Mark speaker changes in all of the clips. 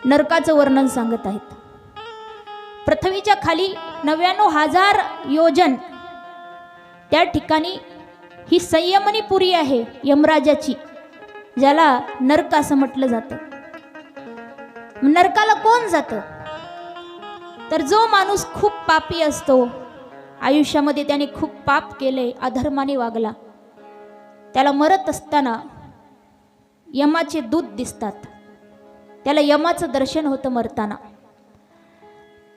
Speaker 1: नरकाचं वर्णन सांगत आहेत। पृथ्वीच्या खाली 99,000 योजन त्या ठिकाणी ही संयमनी पुरी आहे यमराजाची, ज्याला नरक असं म्हटलं जातं। नरकाला कोण जातं? तर जो माणूस खूप पापी असतो, आयुष्यामध्ये त्याने खूप पाप केले, अधर्माने वागला, त्याला मरत असताना यमाचे दूत दिसतात, त्याला यमाचं दर्शन होतं मरताना,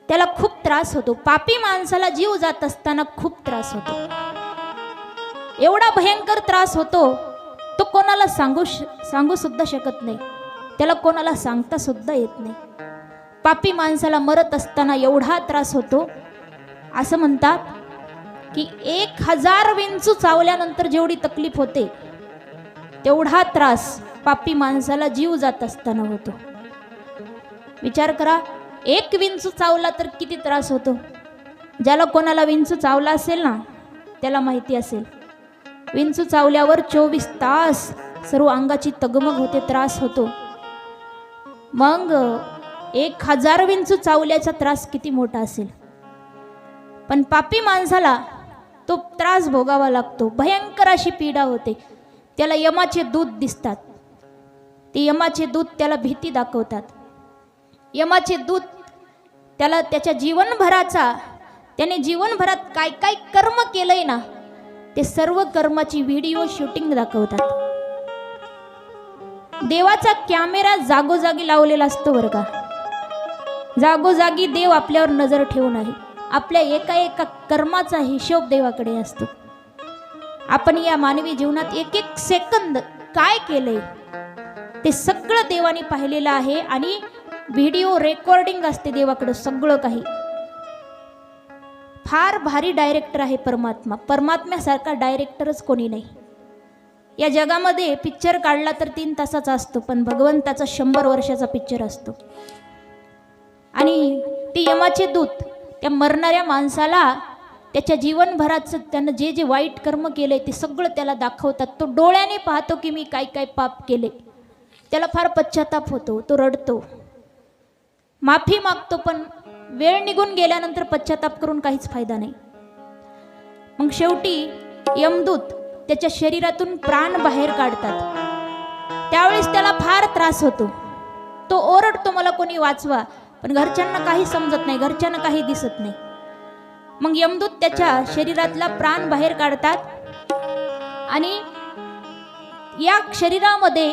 Speaker 1: त्याला खूप त्रास होतो। पापी माणसाला जीव जात असताना खूप त्रास होतो, एवढा भयंकर त्रास होतो तो कोणाला सांगू सुद्धा शकत नाही, त्याला कोणाला सांगता सुद्धा येत नाही। पापी माणसाला मरत असताना एवढा त्रास होतो, असं म्हणतात की 1000 विंचू चावल्यानंतर जेवढी तकलीफ होते तेवढा त्रास पापी माणसाला जीव जात असताना होतो। विचार करा, 1 विंचू चावला तर किती त्रास होतो। ज्याला कोणाला विंचू चावला असेल ना त्याला माहिती असेल, विंचू चावल्यावर 24 तास सर्व अंगाची तगमग होते, त्रास होतो। मग 1000 विंचू चावल्याचा त्रास किती मोठा असेल। पण पापी माणसाला तो त्रास भोगावा लागतो, भयंकर अशी पीडा होते। त्याला यमाचे दूत दिसतात, ते यमाचे दूत त्याला भीती दाखवतात। यमाचे दूत त्याला त्याच्या जीवनभराचा, त्याने जीवनभरात काय काय कर्म केलंय ना ते सर्व कर्माची व्हिडिओ शूटिंग दाखवतात। देवाचा कॅमेरा जागोजागी लावलेला असतो बरं का, जागोजागी देव आपल्यावर नजर ठेवून आहे, आपल्या एका एका कर्माचा हिशोब देवाकडे असतो। आपण या मानवी जीवनात एक एक सेकंद काय केलंय ते सगळं देवाने पाहिलेलं आहे आणि व्हिडिओ रेकॉर्डिंग असते देवाकडे सगळं काही। फार भारी डायरेक्टर आहे परमात्मा, परमात्म्यासारखा डायरेक्टरच कोणी नाही। या जगामध्ये पिक्चर काढला तर 3 तासाचा असतो, पण भगवंताचा 100 वर्षाचा पिक्चर असतो। आणि ते यमाचे दूत त्या मरणाऱ्या माणसाला त्याच्या जीवनभराचं त्यानं जे जे वाईट कर्म केले ते सगळं त्याला दाखवतात। तो डोळ्याने पाहतो की मी काय काय पाप केले, त्याला फार पश्चाताप होतो, तो रडतो, माफी मागतो, पण वेळ निघून गेल्यानंतर पश्चाताप करून काहीच फायदा नाही। मग शेवटी यमदूत त्याच्या शरीरातून प्राण बाहेर काढतात, त्यावेळेस त्याला फार त्रास होतो, तो ओरडतो मला कोणी वाचवा, पण घरच्यांना काही समजत नाही, घरच्यांना काही दिसत नाही। मग यमदूत त्याच्या शरीरातला प्राण बाहेर काढतात आणि या शरीरामध्ये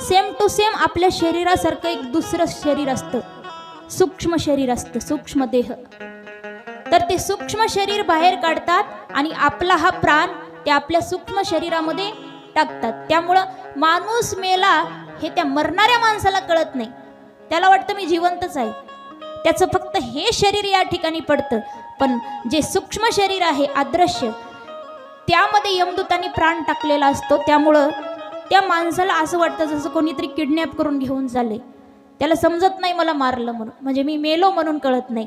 Speaker 1: सेम टू सेम आपल्या शरीरासारखं एक दुसरं शरीर असतं, सूक्ष्म शरीर असतं, सूक्ष्म देह। तर ते सूक्ष्म शरीर बाहेर काढतात आणि आपला हा प्राण ते आपल्या सूक्ष्म शरीरामध्ये टाकतात। त्यामुळं माणूस मेला हे त्या मरणाऱ्या माणसाला कळत नाही, त्याला वाटतं मी जिवंतच आहे, त्याचं फक्त हे शरीर या ठिकाणी पडतं, पण जे सूक्ष्म शरीर आहे अदृश्य त्यामध्ये यमदूतांनी प्राण टाकलेला असतो। त्यामुळं त्या माणसाला असं वाटतं जसं कोणीतरी किडनॅप करून घेऊन चालले, त्याला समजत नाही मला मारलं म्हणून, म्हणजे मी मेलो म्हणून कळत नाही।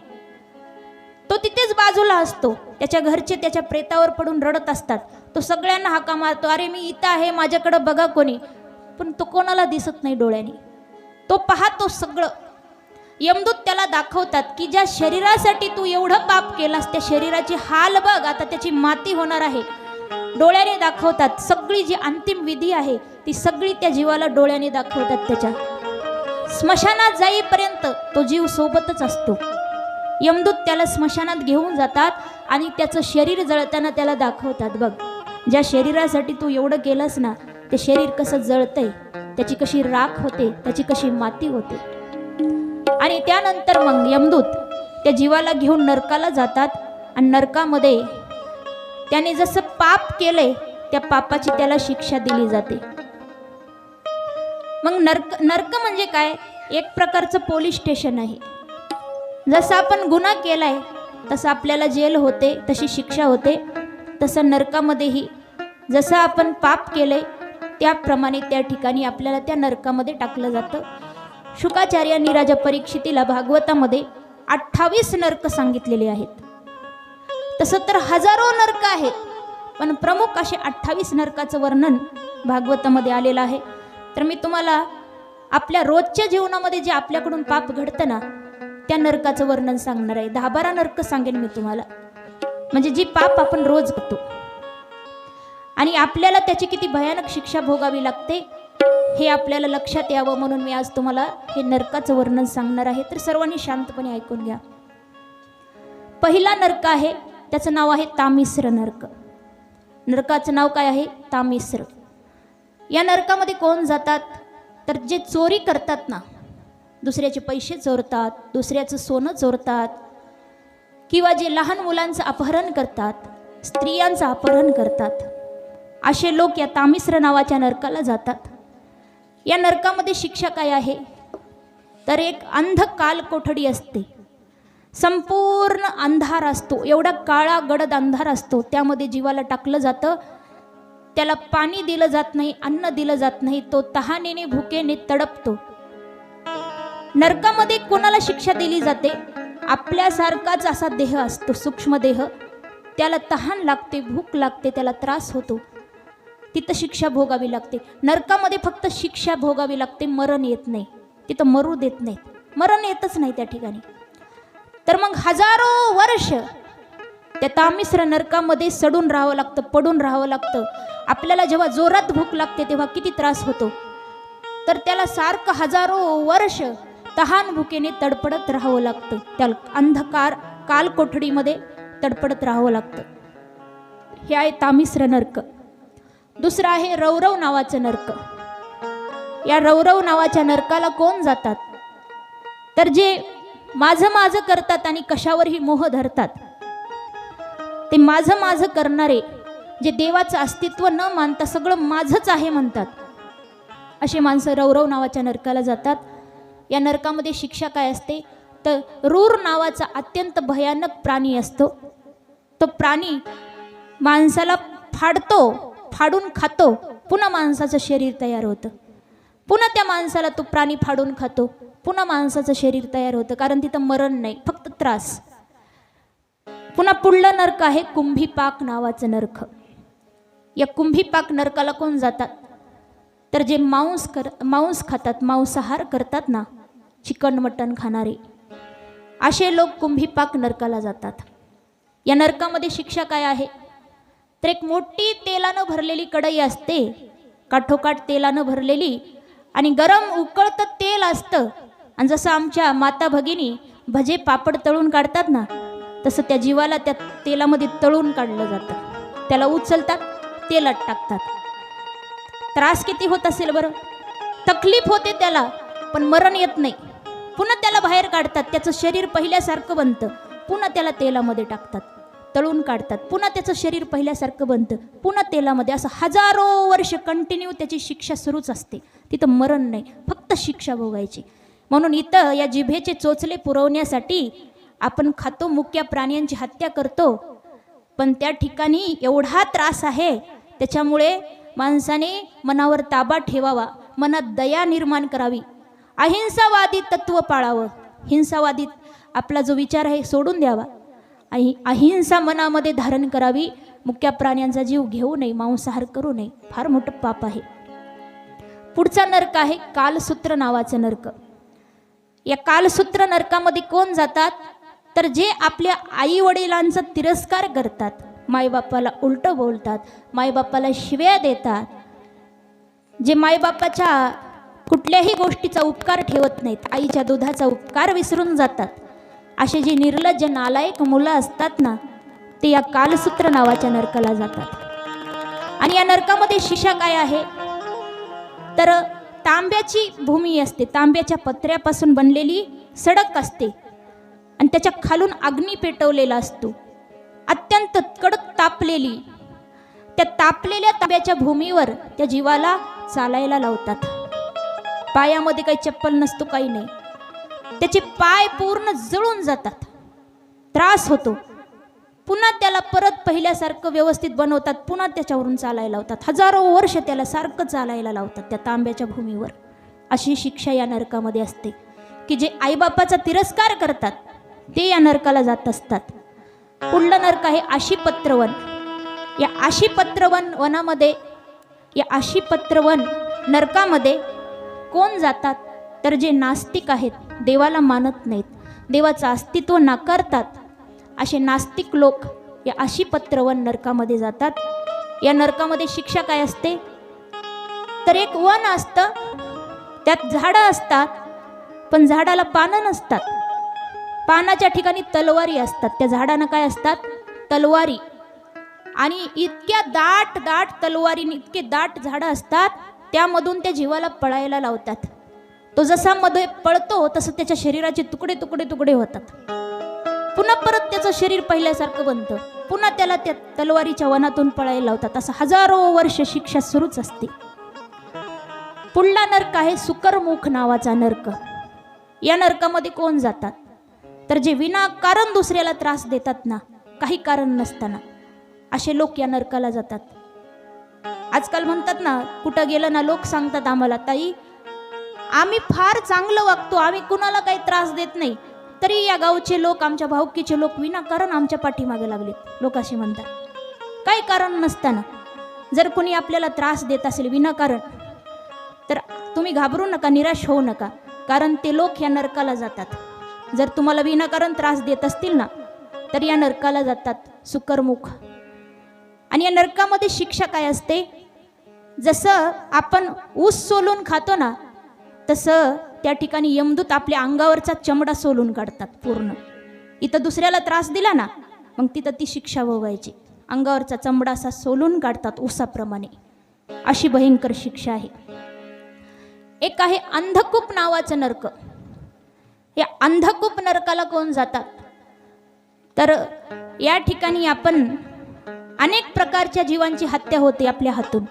Speaker 1: तो तिथेच बाजूला असतो, त्याच्या घरचे त्याच्या प्रेतावर पडून रडत असतात, तो सगळ्यांना हाका मारतो, अरे मी इथं आहे, माझ्याकडे बघा कोणी, पण तो कोणाला दिसत नाही डोळ्याने, तो पाहतो सगळं। यमदूत त्याला दाखवतात की ज्या शरीरासाठी तू एवढं पाप केलास त्या शरीराची हाल बघ, आता त्याची माती होणार आहे, डोळ्याने दाखवतात। सगळी जी अंतिम विधी आहे ती सगळी त्या जीवाला डोळ्याने दाखवतात। त्याच्या स्मशानात जाईपर्यंत तो जीव सोबतच असतो। यमदूत त्याला स्मशानात घेऊन जातात आणि त्याचं शरीर जळताना त्याला दाखवतात, बघ ज्या शरीरासाठी तू एवढं केलंस ना ते शरीर कसं जळतंय, त्याची कशी राख होते, त्याची कशी माती होते। आणि त्यानंतर मग यमदूत त्या जीवाला घेऊन नरकाला जातात आणि नरकामध्ये त्याने जसं पाप केलंय त्या पापाची त्याला शिक्षा दिली जाते। मग नरक म्हणजे काय? एक प्रकारचं पोलीस स्टेशन आहे। जसं आपण गुन्हा केलाय तसं आपल्याला जेल होते, तशी शिक्षा होते, तसं नरकामध्येही जसं आपण पाप केलंय त्याप्रमाणे त्या ठिकाणी आपल्याला त्या नरकामध्ये टाकलं जातं। शुकाचार्यांनी राजा परीक्षितीला भागवतामध्ये 28 नरक सांगितलेले आहेत। तसं तर हजारो नरक आहेत, पण प्रमुख असे 28 नरकाचं वर्णन भागवतामध्ये आलेलं आहे। तर मी तुम्हाला आपल्या रोजच्या जीवनामध्ये जे आपल्याकडून पाप घडतं ना, त्या नरकाचं वर्णन सांगणार आहे. 10-12 नरक सांगेन मी तुम्हाला, म्हणजे जी पाप आपण रोज करतो आणि आपल्याला त्याची किती भयानक शिक्षा भोगावी लागते हे आपल्याला लक्षात यावं म्हणून मी आज तुम्हाला हे नरकाचं वर्णन सांगणार आहे. तर सर्वांनी शांतपणे ऐकून घ्या. पहिला नरक आहे, त्याचं नाव आहे तामिश्र नरक. नरकाचं नाव काय आहे? तामिश्र. या नरकामध्ये कोण जातात? तर जे चोरी करतात ना, दुसऱ्याचे पैसे चोरतात, दुसऱ्याचं सोनं चोरतात, किंवा जे लहान मुलांचं अपहरण करतात, स्त्रियांचं अपहरण करतात, असे लोक या तामिश्र नावाच्या नरकाला जातात. या नरकामध्ये शिक्षा काय आहे? तर एक अंध काल कोठडी असते, संपूर्ण अंधार असतो, एवढा काळा गडद अंधार असतो. त्यामध्ये जीवाला टाकलं जातं, त्याला पाणी दिलं जात नाही, अन्न दिलं जात नाही, तो तहानेने भुकेने तडपतो. नरकामध्ये कोणाला शिक्षा दिली जाते? आपल्यासारखाच असा देह असतो, सूक्ष्म देह, त्याला तहान लागते, भूक लागते, त्याला त्रास होतो, तिथं शिक्षा भोगावी लागते. नरकामध्ये फक्त शिक्षा भोगावी लागते, मरण येत नाही. तिथं मरू देत नाहीत, मरण येतच नाही त्या ठिकाणी. तर मग हजारो वर्ष त्या तामिश्र नरकामध्ये सडून राहावं लागतं, पडून राहावं लागतं. आपल्याला जेव्हा जोरात भूक लागते तेव्हा किती त्रास होतो, तर त्याला सारखं हजारो वर्ष तहान भुकेने तडपडत राहावं लागतं, त्या अंधकार काल कोठडीमध्ये तडपडत राहावं लागतं. हे आहे तामिश्र नरक. दुसरं आहे रौरव नावाचं नरक. या रौरव नावाच्या नरकाला कोण जातात? तर जे माझं माझं करतात आणि कशावरही मोह धरतात, ते माझं माझं करणारे, जे देवाचं अस्तित्व न मानता सगळं माझंच आहे म्हणतात, असे माणसं रौरव नावाच्या नरकाला जातात. या नरकामध्ये शिक्षा काय असते? तर रूर नावाचा अत्यंत भयानक प्राणी असतो. तो प्राणी माणसाला फाडतो, फाडून खातो, पुन्हा माणसाचं शरीर तयार होतं, पुन्हा त्या माणसाला तो प्राणी फाडून खातो, पुन्हा माणसाचं शरीर तयार होतं, कारण तिथं मरण नाही, फक्त त्रास. पुन्हा पुढलं नरक आहे कुंभीपाक नावाचं नरक. या कुंभीपाक नरकाला कोण जातात? तर जे मांस खातात, मांसाहार करतात ना, चिकन मटण खाणारे, असे लोक कुंभीपाक नरकाला जातात. या नरकामध्ये शिक्षा काय आहे? तर एक मोठी तेलानं भरलेली कढई असते, काठोकाठ तेलानं भरलेली, आणि गरम उकळतं तेल असतं. आणि जसं आमच्या माता भगिनी भजे पापड तळून काढतात ना, तसं त्या जीवाला त्या तेलामध्ये तळून काढलं जातं. त्याला उचलतात, तेलात टाकतात. त्रास किती होत असेल बरं, तकलीफ होते त्याला, पण मरण येत नाही. पुन्हा त्याला बाहेर काढतात, त्याचं शरीर पहिल्यासारखं बनतं, पुन्हा त्याला तेलामध्ये टाकतात, तळून काढतात, पुन्हा त्याचं शरीर पहिल्यासारखं बनतं, पुन्हा तेलामध्ये. असं हजारो वर्ष कंटिन्यू त्याची शिक्षा सुरूच असते. तिथं मरण नाही, फक्त शिक्षा भोगायची. म्हणून इथं या जिभेचे चोचले पुरवण्यासाठी आपण खातो, मुक्या प्राण्यांची हत्या करतो, पण त्या ठिकाणी एवढा त्रास आहे, त्याच्यामुळे माणसाने मनावर ताबा ठेवावा, मनात दया निर्माण करावी, अहिंसावादी तत्व पाळावं. हिंसावादी आपला जो विचार आहे सोडून द्यावा, आणि अहिंसा मनामध्ये धारण करावी. मुक्या प्राण्यांचा जीव घेऊ नये, मांसाहार करू नये, फार मोठं पाप आहे. पुढचा नरक आहे कालसूत्र नावाचं नरक. या कालसूत्र नरकामध्ये कोण जातात? तर जे आपल्या आई वडिलांचा तिरस्कार करतात, मायबापाला उलट बोलतात, मायबापाला शिव्या देतात, जे मायबापाच्या कुठल्याही गोष्टीचा उपकार ठेवत नाहीत, आईच्या दुधाचा उपकार विसरून जातात, असे जे निर्लज्ज नालायक मुलं असतात ना, ते या कालसूत्र नावाच्या नरकाला जातात. आणि या नरकामध्ये शिक्षा काय आहे? तर तांब्याची भूमी असते, तांब्याच्या पत्र्यापासून बनलेली सडक असते, आणि त्याच्या खालून अग्नी पेटवलेला असतो, अत्यंत कडक तापलेली. त्या तापलेल्या तांब्याच्या भूमीवर त्या जीवाला चालायला लावतात. पायामध्ये काही चप्पल नसतो, काही नाही, त्याचे पाय पूर्ण जळून जातात, त्रास होतो. पुन्हा त्याला परत पहिल्यासारखं व्यवस्थित बनवतात, पुन्हा त्याच्यावरून चालायला लावतात. हजारो वर्ष त्याला सारखं चालायला लावतात त्या तांब्याच्या भूमीवर. अशी शिक्षा या नरकामध्ये असते, की जे आईबापाचा तिरस्कार करतात ते या नरकाला जात असतात. पुढलं नरक आहे आशीपत्रवन. या आशीपत्रवन वनामध्ये, या आशीपत्रवन नरकामध्ये कोण जातात? तर जे नास्तिक आहेत, देवाला मानत नाहीत, देवाचं अस्तित्व नाकारतात, असे नास्तिक लोक या अशी पत्रवन नरकामध्ये जातात. या नरकामध्ये शिक्षा काय असते? तर एक वन असतं, त्यात झाडं असतात, पण झाडाला पानं नसतात. पानाच्या ठिकाणी तलवारी असतात. त्या झाडांना काय असतात? तलवारी. आणि इतक्या दाट दाट तलवारीने इतके दाट झाडं असतात, त्यामधून त्या जीवाला पळायला लावतात. तो जसा मध्ये पळतो तसं त्याच्या शरीराचे तुकडे तुकडे तुकडे होतात. पुन्हा परत त्याचं शरीर पहिल्यासारखं बनतं. पुन्हा त्याला त्या तलवारीच्या वनातून पळायला लावतात. असं हजारो वर्ष शिक्षा सुरूच असते. पुढला नर्क आहे सुकरमुख नावाचा नर्क. या नरकामध्ये कोण जातात? तर जे विनाकारण दुसऱ्याला त्रास देतात ना, काही कारण नसताना, असे लोक या नरकाला जातात. आजकाल म्हणतात ना, कुठं गेलं ना लोक सांगतात आम्हाला, ताई आम्ही फार चांगलं वागतो, आम्ही कुणाला काही त्रास देत नाही, तरी या गावचे लोक, आमच्या भाऊकीचे लोक विनाकारण आमच्या पाठीमागे लागलेत. लोक असे म्हणतात, काही कारण नसताना. जर कोणी आपल्याला त्रास देत असेल विनाकारण, तर तुम्ही घाबरू नका, निराश होऊ नका, कारण ते लोक या नरकाला जातात. जर तुम्हाला विनाकारण त्रास देत असतील ना, तर या नरकाला जातात, सुकरमुख. आणि या नरकामध्ये शिक्षा काय असते? जसं आपण ऊस सोलून खातो ना, तसं त्या ठिकाणी यमदूत आपल्या अंगावरचा चमडा सोलून काढतात पूर्ण. इथं दुसऱ्याला त्रास दिला ना, मग तिथं ती शिक्षा भोगायची. अंगावरचा चमडा असा सोलून काढतात ऊसाप्रमाणे. अशी भयंकर शिक्षा आहे. एक आहे अंधकूप नावाचं नरक. या अंधकूप नरकाला कोण जातात? तर या ठिकाणी आपण अनेक प्रकारच्या जीवांची हत्या होते आपल्या हातून.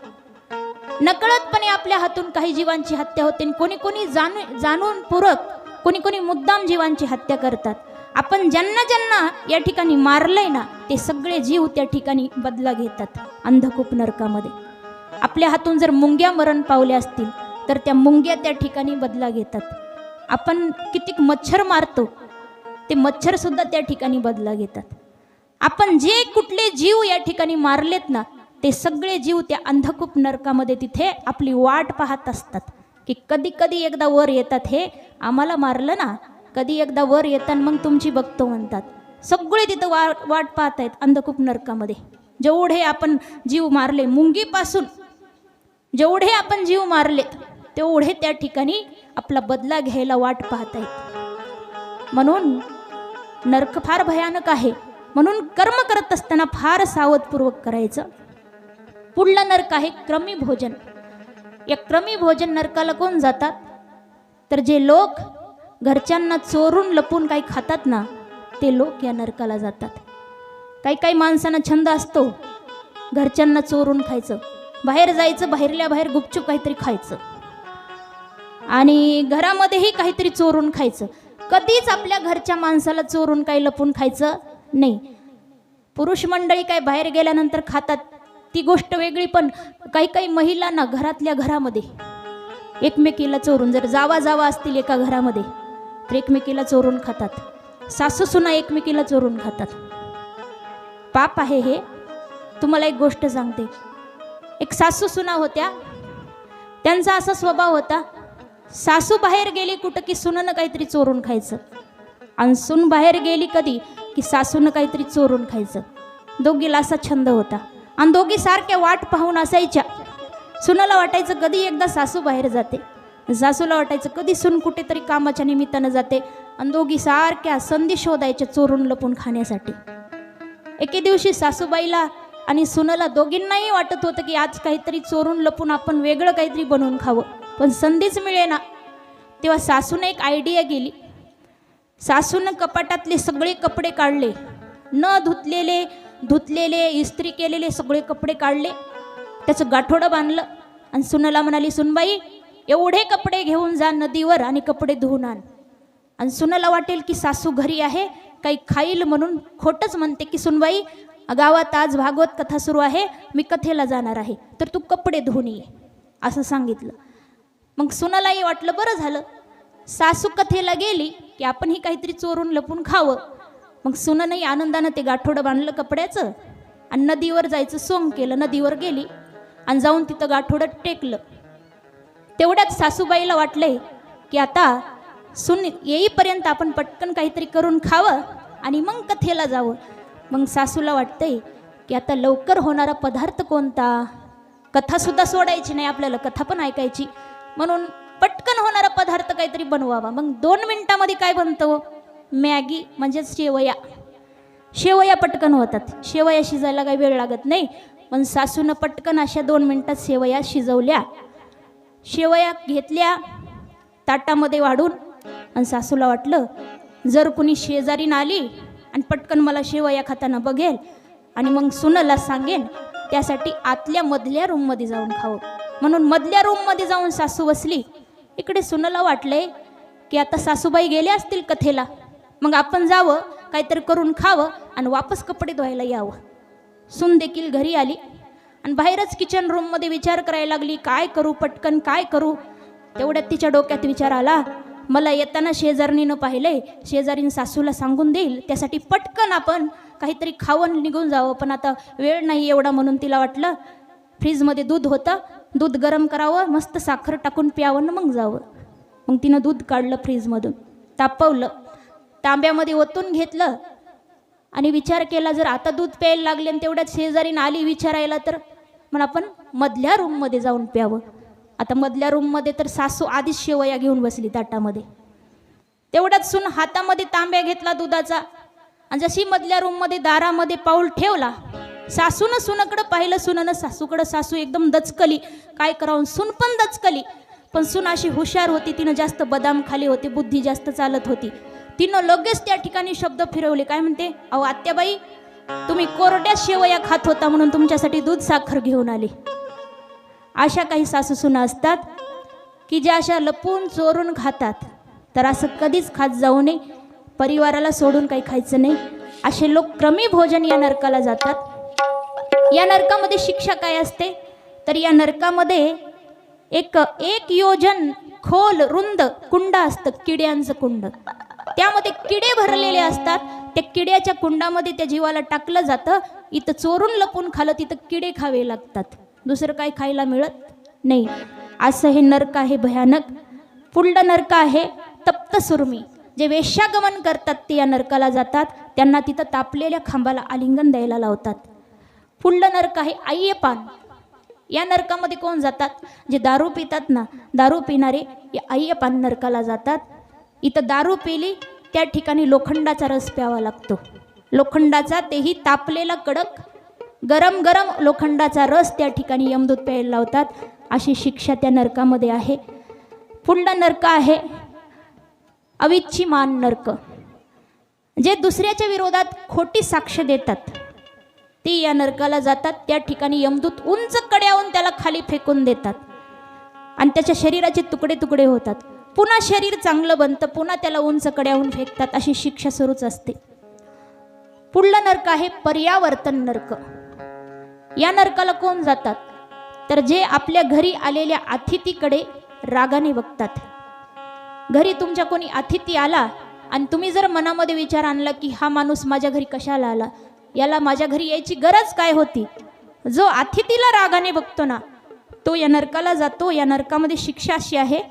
Speaker 1: नकळतपणे आपल्या हातून काही जीवांची हत्या होते. कोणी कोणी जाणून पूरक, कोणी कोणी मुद्दाम जीवांची हत्या करतात. आपण ज्यांना ज्यांना या ठिकाणी मारलंय ना, ते सगळे जीव त्या ठिकाणी बदला घेतात अंधकूप नरकामध्ये. आपल्या हातून जर मुंग्या मरण पावल्या असतील, तर त्या मुंग्या त्या ठिकाणी बदला घेतात. आपण कितीक मच्छर मारतो, ते मच्छर सुद्धा त्या ठिकाणी बदला घेतात. आपण जे कुठले जीव या ठिकाणी मारलेत ना, ते सगळे जीव त्या अंधकूप नरकामध्ये तिथे आपली वाट पाहत असतात, की कधी कधी एकदा वर येतात, हे आम्हाला मारलं ना, कधी एकदा वर येतात, मग तुमची बघतो म्हणतात. सगळे तिथं वाट पाहत आहेत अंधकूप नरकामध्ये. जेवढे आपण जीव मारले, मुंगीपासून जेवढे आपण जीव मारलेत, तेवढे त्या ठिकाणी आपला बदला घ्यायला वाट पाहत आहेत. म्हणून नरक फार भयानक आहे. म्हणून कर्म करत असताना फार सावधपूर्वक करायचं. पुढलं नरक आहे क्रमी भोजन. या क्रमी भोजन नरकाला कोण जातात? तर जे लोक घरच्यांना चोरून लपून काही खातात ना, ते लोक या नरकाला जातात. काही काही माणसांना छंद असतो घरच्यांना चोरून खायचं. बाहेर जायचं, बाहेरल्या बाहेर गुपचूप काहीतरी खायचं, आणि घरामध्येही काहीतरी चोरून खायचं. कधीच आपल्या घरच्या माणसाला चोरून काही लपून खायचं नाही. पुरुष मंडळी काय बाहेर गेल्यानंतर खातात, ती गोष्ट वेगळी, पण काही काही महिलांना घरातल्या घरामध्ये एकमेकीला चोरून, जर जावा जावा असतील एका घरामध्ये, तर एकमेकीला चोरून खातात. सासू सुना एकमेकीला चोरून खातात. पाप आहे हे. तुम्हाला एक गोष्ट सांगते. एक सासू सुना होत्या. त्यांचा असा स्वभाव होता, सासू बाहेर गेली कुठं की सुनेनं काहीतरी चोरून खायचं, आणि सून बाहेर गेली कधी की सासूनं काहीतरी चोरून खायचं. दोघीला असा छंद होता, आणि दोघी सारख्या वाट पाहून असायच्या. सुनाला वाटायचं कधी एकदा सासू बाहेर जाते, सासूला वाटायचं कधी सून कुठेतरी कामाच्या निमित्तानं जाते, आणि दोघी सारख्या संधी शोधायच्या चोरून लपून खाण्यासाठी. एके दिवशी सासूबाईला आणि सुनाला दोघींनाही वाटत होतं की आज काहीतरी चोरून लपून आपण वेगळं काहीतरी बनवून खावं, पण संधीच मिळेना. तेव्हा सासूने एक आयडिया केली. सासूनं कपाटातले सगळे कपडे काढले, न धुतलेले इस्त्री केलेले सगळे कपडे काढले, त्याचं गाठोडं बांधलं, आणि सुनाला म्हणाली, सुनबाई एवढे कपडे घेऊन जा नदीवर आणि कपडे धुवून आण. आणि सुनाला वाटेल की सासू घरी आहे, काही खाईल म्हणून खोटंच म्हणते की सुनबाई गावात आज भागवत कथा सुरू आहे, मी कथेला जाणार आहे, तर तू कपडे धुवून ये, असं सांगितलं. मग सुनालाही वाटलं बरं झालं, सासू कथेला गेली की आपणही काहीतरी चोरून लपून खावं. मग सुनानंही आनंदानं ते गाठोडं बांधलं कपड्याचं, आणि नदीवर जायचं सोंग केलं. नदीवर गेली आणि जाऊन तिथं गाठोडं टेकलं. तेवढ्यात सासूबाईला वाटलंय की आता सून येईपर्यंत आपण पटकन काहीतरी करून खावं आणि मग कथेला जावं. मग सासूला वाटतंय की आता लवकर होणारा पदार्थ कोणता, कथासुद्धा सोडायची नाही आपल्याला, कथा पण ऐकायची, म्हणून पटकन होणारा पदार्थ काहीतरी बनवावा. मग 2 मिनिटामध्ये काय बनतं, मॅगी म्हणजेच शेवया. शेवया पटकन होतात, शेवया शिजायला काही वेळ लागत नाही. पण सासूनं पटकन अशा 2 मिनिटात शेवया शिजवल्या. शेवया घेतल्या ताटामध्ये वाढून, आणि सासूला वाटलं जर कुणी शेजारीन आली आणि पटकन मला शेवया खाताना बघेल आणि मग सुनला सांगेन, त्यासाठी आतल्या मधल्या रूममध्ये जाऊन खावं. म्हणून मधल्या रूममध्ये जाऊन सासू बसली. इकडे सुनला वाटलंय की आता सासूबाई गेल्या असतील कथेला, मग आपण जावं, काहीतरी करून खावं आणि वापस कपडे धुवायला यावं. सून देखील घरी आली आणि बाहेरच किचन रूममध्ये विचार करायला लागली, काय करू पटकन, काय करू. तेवढ्यात तिच्या डोक्यात विचार आला, मला येताना शेजारणीनं पाहिलंय, शेजारीन सासूला सांगून देईल, त्यासाठी पटकन आपण काहीतरी खावं निघून जावं. पण आता वेळ नाही एवढा, म्हणून तिला वाटलं फ्रीजमध्ये दूध होतं, दूध गरम करावं, मस्त साखर टाकून प्यावं ना मग जावं. मग तिनं दूध काढलं फ्रीजमधून, तापवलं, तांब्यामध्ये ओतून घेतलं आणि विचार केला जर आता दूध प्यायला लागले आणि तेवढ्यात शेजारीन आली विचारायला तर मग आपण मधल्या रूममध्ये जाऊन प्यावं. आता मधल्या रूममध्ये तर सासू आधीच शेवया घेऊन बसली ताटामध्ये. तेवढ्यात सून हातामध्ये तांब्या घेतला दुधाचा आणि जशी मधल्या रूममध्ये दारामध्ये पाऊल ठेवला, सासूनं सुनाकडं पाहिलं, सुनानं सासूकडं. सासू एकदम दचकली, काय करावं. सून पण दचकली, पण सून अशी हुशार होती, तिनं जास्त बदाम खाली होते, बुद्धी जास्त चालत होती. तिनं लगेच त्या ठिकाणी शब्द फिरवले, काय म्हणते, अहो आत्याबाई, तुम्ही कोरड्या शेवया खात होता म्हणून तुमच्यासाठी दूध साखर घेऊन आली. अशा काही सासू सुना असतात की ज्या अशा लपून चोरून खातात. तर असं कधीच खात जाऊ नये, परिवाराला सोडून काही खायचं नाही. असे लोक क्रमी भोजन या नरकाला जातात. या नरकामध्ये शिक्षा काय असते, तर या नरकामध्ये एक योजन खोल रुंद कुंड असतं, किड्यांचं कुंड. त्यामध्ये किडे भरलेले असतात. त्या किड्याच्या कुंडामध्ये त्या जीवाला टाकलं जातं. इथं चोरून लपून खाल्लं, तिथं किडे खावे लागतात, दुसरं काही खायला मिळत नाही. असं हे नरक आहे भयानक. पुढलं नरक आहे तप्त सुरमी. जे वेश्यागमन करतात ते या नरकाला जातात. त्यांना तिथं तापलेल्या खांबाला आलिंगन द्यायला लावतात. पुढलं नरक आहे आय्यपान. या नरकामध्ये कोण जातात, जे दारू पितात ना, दारू पिणारे या आय्यपान नरकाला जातात. इथं दारू पिली त्या ठिकाणी लोखंडाचा रस प्यावा लागतो. लोखंडाचा, तेही तापलेला कडक गरम गरम लोखंडाचा रस त्या ठिकाणी यमदूत प्यायला लावतात. अशी शिक्षा त्या नरकामध्ये आहे. पुढलं नरक आहे अविच्छिमान नरक. जे दुसऱ्याच्या विरोधात खोटी साक्ष देतात ती या नरकाला जातात. त्या ठिकाणी यमदूत उंच कड्यावरून त्याला खाली फेकून देतात आणि त्याच्या शरीराचे तुकडे तुकडे होतात. पुन्हा शरीर चांगलं बनतं, पुन्हा त्याला उंच कड्यावरून फेकतात. अशी शिक्षा सुरूच असते. पुढलं नरक आहे पर्यावर्तन नरक. या नरकाला कोण जातात, तर जे आपल्या घरी आलेल्या अतिथीकडे रागाने बघतात. घरी तुमच्या कोणी अतिथी आला आणि तुम्ही जर मनामध्ये विचार आणला की हा माणूस माझ्या घरी कशाला आला, याला माझ्या घरी यायची गरज काय होती, जो अतिथीला रागाने बघतो ना तो या नरकाला जातो. या नरकामध्ये शिक्षा अशी आहे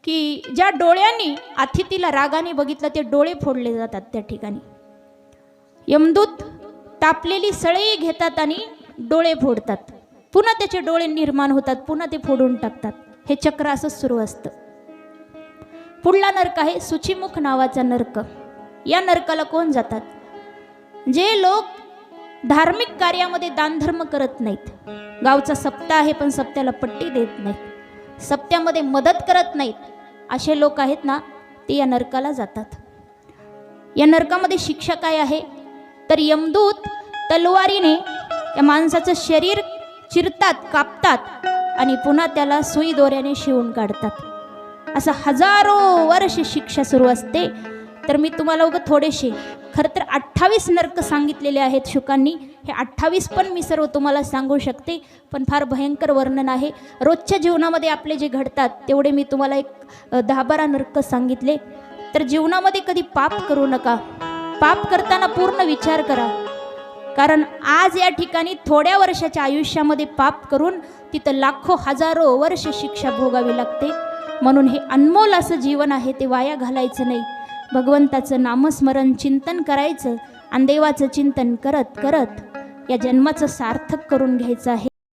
Speaker 1: की ज्या डोळ्यांनी अतिथीला रागाने बघितलं ते डोळे फोडले जातात. त्या ठिकाणी यमदूत तापलेली सळई घेतात आणि डोळे फोडतात. पुन्हा त्याचे डोळे निर्माण होतात, पुन्हा ते फोडून टाकतात. हे चक्र असंच सुरू असतं. पुढला नरक आहे सुचिमुख नावाचा नरक. या नरकाला कोण जातात, जे लोक धार्मिक कार्यामध्ये दानधर्म करत नाहीत. गावचा सप्ताह आहे पण सप्त्याला पट्टी देत नाहीत, सप्त्यामध्ये मदत करत नाहीत, असे लोक आहेत ना, ते या नरकाला जातात. या नरकामध्ये शिक्षा काय आहे, तर यमदूत तलवारीने या माणसाचं शरीर चिरतात, कापतात आणि पुन्हा त्याला सुई दोऱ्याने शिवून काढतात. असं हजारो वर्ष शिक्षा सुरू असते. तर मी तुम्हाला उगाच थोडेसे, खरं तर 28 नरक सांगितलेले आहेत शुकांनी. हे 28 पण मी सर्व तुम्हाला सांगू शकते, पण फार भयंकर वर्णन आहे. रोजच्या जीवनामध्ये आपले जे घडतात तेवढे मी तुम्हाला एक 10-12 नरक सांगितले. तर जीवनामध्ये कधी पाप करू नका. पाप करताना पूर्ण विचार करा, कारण आज या ठिकाणी थोड्या वर्षाच्या आयुष्यामध्ये पाप करून तिथं लाखो हजारो वर्ष शिक्षा भोगावी लागते. म्हणून हे अनमोल असं जीवन आहे, ते वाया घालायचं नाही. भगवंताचं नामस्मरण चिंतन करायचं आणि देवाचं चिंतन करत करत या जन्माचं सार्थक करून घ्यायचं आहे.